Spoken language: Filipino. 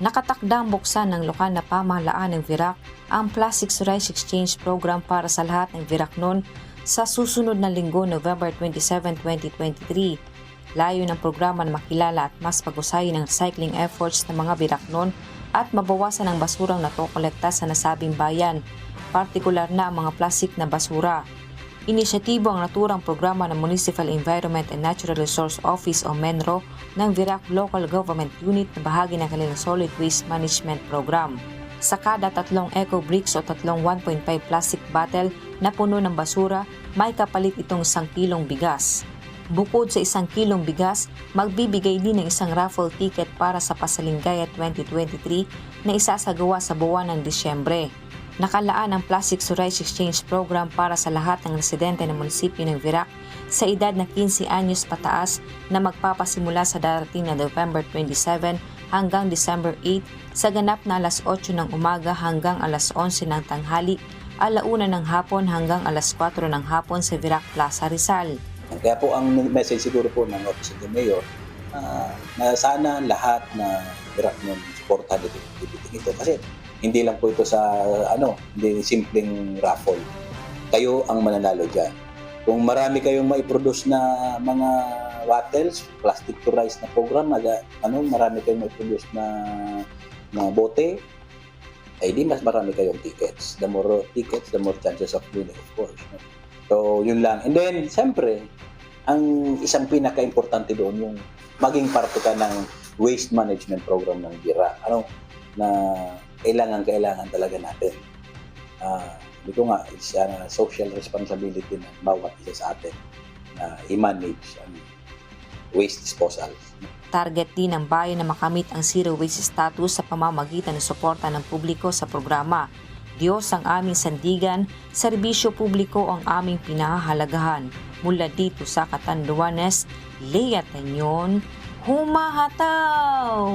Nakatakdang buksan ng lokal na pamahalaan ng Virac ang Plastics Rice Exchange Program para sa lahat ng Viracnon sa susunod na linggo, November 27, 2023. Layo ng programa na makilala at mas pag-usayin ang recycling efforts ng mga Viracnon at mabawasan ang basurang nakokolekta sa nasabing bayan, partikular na ang mga plastik na basura. Inisyatibo ang naturang programa ng Municipal Environment and Natural Resource Office o MENRO ng Virac Local Government Unit na bahagi ng kanilang Solid Waste Management Program. Sa kada 3 eco bricks o 3 1.5 plastic bottle na puno ng basura, may kapalit itong 1 kilong bigas. Bukod sa 1 kilong bigas, magbibigay din ng isang raffle ticket para sa Pasalingaya 2023 na isasagawa sa buwan ng Disyembre. Nakalaan ang Plastics Rice Exchange Program para sa lahat ng residente ng munisipyo ng Virac sa edad na 15 anyos pataas na magpapasimula sa darating na November 27 hanggang December 8 sa ganap na alas 8 ng umaga hanggang alas 11 ng tanghali, alauna ng hapon hanggang alas 4 ng hapon sa Virac Plaza, Rizal. Kaya po ang message siguro po ng Office of the Mayor na sana lahat na Viracnon supportan ito kasi hindi lang po ito sa hindi simpleng raffle. Kayo ang mananalo diyan. Kung marami kayong maiproduce na mga bottles, plastic to rice na program, marami kayong maiproduce na bote, ay di mas marami kayong tickets. The more tickets, the more chances of winning, of course. So, yun lang. And then, siyempre, ang isang pinaka-importante doon yung maging parte ka ng waste management program ng Virac. Na kailangan talaga natin. Ito nga, it's a social responsibility ng bawat isa sa atin na i-manage ang waste disposal. Target din ng bayan na makamit ang zero waste status sa pamamagitan ng suporta ng publiko sa programa. Diyos ang aming sandigan, serbisyo publiko ang aming pinahahalagahan. Mula dito sa Catanduanes, Lea Tañon, humahataw!